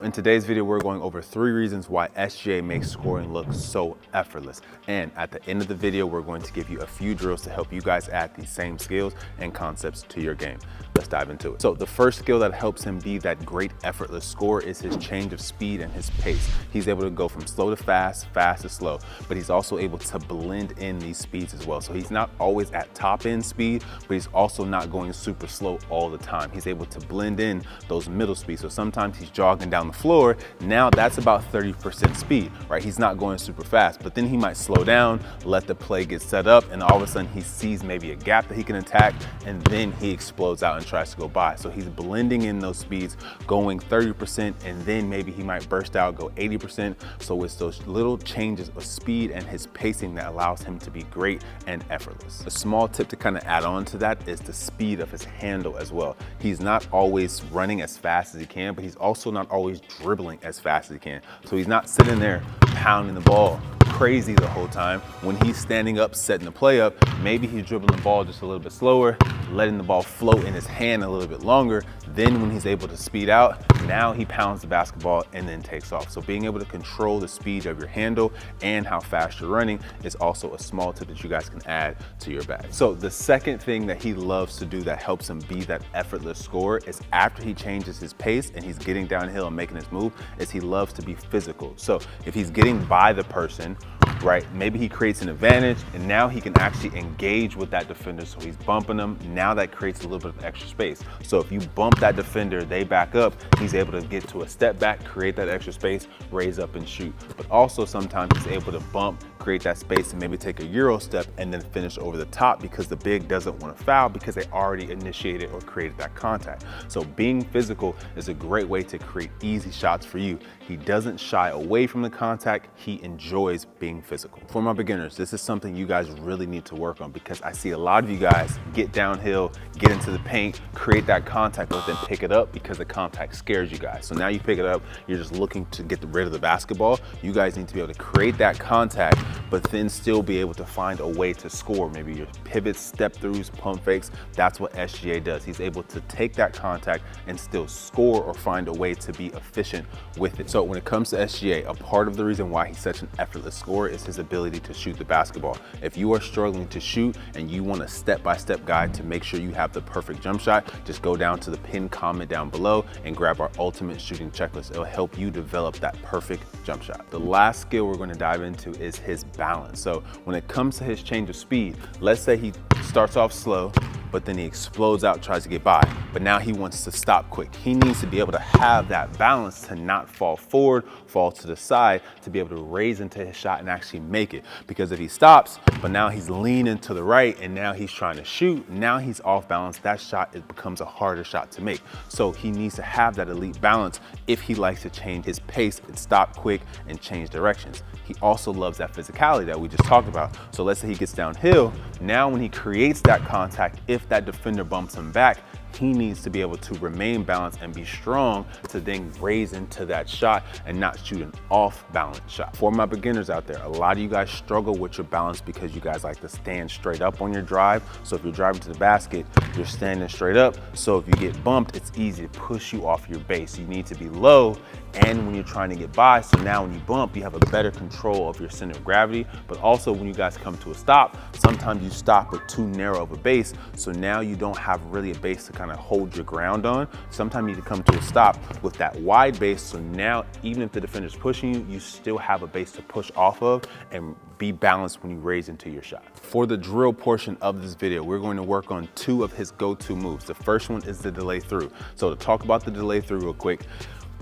In today's video, we're going over 3 reasons why SGA makes scoring look so effortless. And at the end of the video, we're going to give you a few drills to help you guys add these same skills and concepts to your game. Let's dive into it. So the first skill that helps him be that great effortless scorer is his change of speed and his pace. He's able to go from slow to fast, fast to slow, but he's also able to blend in these speeds as well. So he's not always at top end speed, but he's also not going super slow all the time. He's able to blend in those middle speeds. So sometimes he's jogging down the floor, now that's about 30% speed, right? He's not going super fast, but then he might slow down, let the play get set up, and all of a sudden he sees maybe a gap that he can attack, and then he explodes out and tries to go by. So he's blending in those speeds, going 30%, and then maybe he might burst out, go 80%. So it's those little changes of speed and his pacing that allows him to be great and effortless. A small tip to kind of add on to that is the speed of his handle as well. He's not always running as fast as he can, but he's also not always dribbling as fast as he can. So he's not sitting there pounding the ball crazy the whole time. When he's standing up, setting the play up, maybe he's dribbling the ball just a little bit slower, letting the ball float in his hand a little bit longer. Then when he's able to speed out, now he pounds the basketball and then takes off. So being able to control the speed of your handle and how fast you're running is also a small tip that you guys can add to your bag. So the second thing that he loves to do that helps him be that effortless scorer is after he changes his pace and he's getting downhill and making his move, is he loves to be physical. So if he's getting by the person, right, maybe he creates an advantage and now he can actually engage with that defender. So he's bumping them. Now that creates a little bit of extra space. So if you bump that defender, they back up, he's able to get to a step back, create that extra space, raise up and shoot. But also sometimes he's able to bump, create that space and maybe take a Euro step and then finish over the top because the big doesn't want to foul because they already initiated or created that contact. So being physical is a great way to create easy shots for you. He doesn't shy away from the contact. He enjoys being physical. For my beginners, this is something you guys really need to work on because I see a lot of you guys get downhill, get into the paint, create that contact, but then pick it up because the contact scares you guys. So now you pick it up, you're just looking to get rid of the basketball. You guys need to be able to create that contact, but then still be able to find a way to score. Maybe your pivots, step throughs, pump fakes. That's what SGA does. He's able to take that contact and still score or find a way to be efficient with it. So when it comes to SGA, a part of the reason why he's such an effortless scorer is his ability to shoot the basketball. If you are struggling to shoot and you want a step-by-step guide to make sure you have the perfect jump shot, just go down to the pinned comment down below and grab our ultimate shooting checklist. It'll help you develop that perfect jump shot. The last skill we're going to dive into is his balance. So when it comes to his change of speed, let's say he starts off slow, but then he explodes out, tries to get by, but now he wants to stop quick. He needs to be able to have that balance to not fall forward, fall to the side, to be able to raise into his shot and actually make it. Because if he stops, but now he's leaning to the right and now he's trying to shoot, now he's off balance, that shot, it becomes a harder shot to make. So he needs to have that elite balance if he likes to change his pace and stop quick and change directions. He also loves that physicality that we just talked about. So let's say he gets downhill, now when he creates that contact, if that defender bumps him back, he needs to be able to remain balanced and be strong to then raise into that shot and not shoot an off balance shot. For my beginners out there, a lot of you guys struggle with your balance because you guys like to stand straight up on your drive. So if you're driving to the basket, you're standing straight up. So if you get bumped, it's easy to push you off your base. You need to be low and when you're trying to get by. So now when you bump, you have a better control of your center of gravity. But also when you guys come to a stop, sometimes you stop with too narrow of a base. So now you don't have really a base to kind of hold your ground on. Sometimes you need to come to a stop with that wide base. So now even if the defender's pushing you, you still have a base to push off of and be balanced when you raise into your shot. For the drill portion of this video, we're going to work on 2 of his go-to moves. The first one is the delay through. So to talk about the delay through real quick,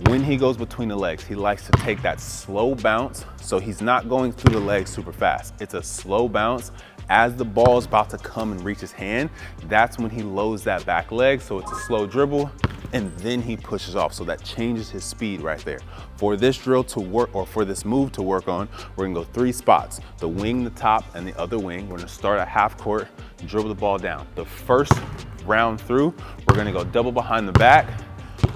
when he goes between the legs, he likes to take that slow bounce. So he's not going through the legs super fast. It's a slow bounce. As the ball is about to come and reach his hand, that's when he loads that back leg. So it's a slow dribble and then he pushes off. So that changes his speed right there. For this drill to work, or for this move to work on, we're gonna go 3 spots. The wing, the top, and the other wing. We're gonna start at half court, dribble the ball down. The first round through, we're gonna go double behind the back,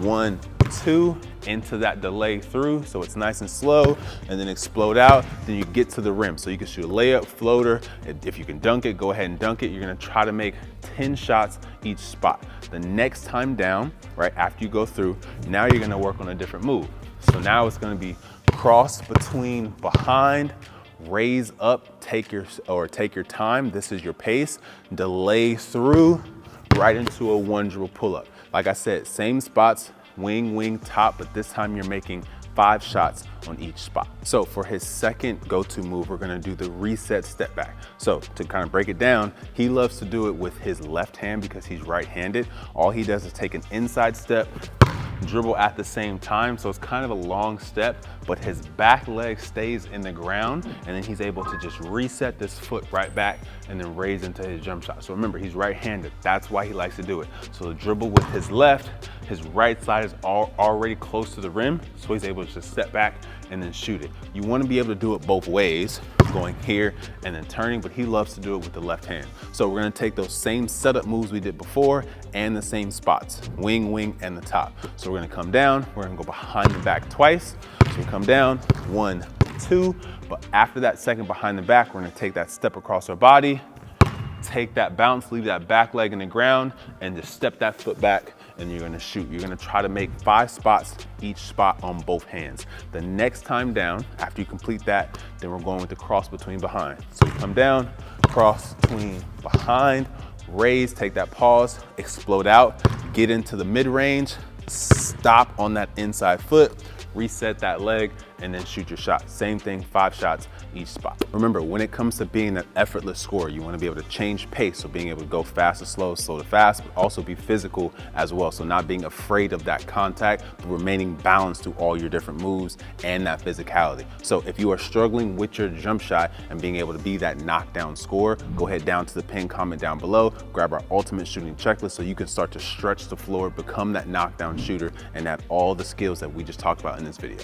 1, 2 into that delay through, so it's nice and slow, and then explode out. Then you get to the rim. So you can shoot a layup, floater. If you can dunk it, go ahead and dunk it. You're gonna try to make 10 shots each spot. The next time down, right after you go through, now you're gonna work on a different move. So now it's gonna be cross between behind, raise up, take your time. This is your pace. Delay through, right into a 1 dribble pull-up. Like I said, same spots, wing, wing, top, but this time you're making 5 shots on each spot. So for his second go-to move, we're gonna do the reset step back. So to kind of break it down, he loves to do it with his left hand because he's right-handed. All he does is take an inside step, dribble at the same time, so it's kind of a long step, but his back leg stays in the ground, and then he's able to just reset this foot right back and then raise into his jump shot. So remember, he's right-handed. That's why he likes to do it. So the dribble with his left, his right side is already close to the rim, so he's able to just step back and then shoot it. You want to be able to do it both ways, going here and then turning, but he loves to do it with the left hand. So we're going to take those same setup moves we did before and the same spots, wing, wing, and the top. So we're going to come down, we're going to go behind the back twice. So we come down, 1, 2, but after that second behind the back, we're going to take that step across our body, take that bounce, leave that back leg in the ground, and just step that foot back, and you're gonna shoot. You're gonna try to make 5 spots, each spot on both hands. The next time down, after you complete that, then we're going with the cross between behind. So we come down, cross between behind, raise, take that pause, explode out, get into the mid-range, stop on that inside foot, reset that leg, and then shoot your shot. Same thing, 5 shots each spot. Remember, when it comes to being an effortless scorer, you want to be able to change pace. So being able to go fast to slow, slow to fast, but also be physical as well. So not being afraid of that contact, but remaining balanced through all your different moves and that physicality. So if you are struggling with your jump shot and being able to be that knockdown scorer, go ahead down to the pinned comment down below, grab our ultimate shooting checklist so you can start to stretch the floor, become that knockdown shooter, and have all the skills that we just talked about in this video.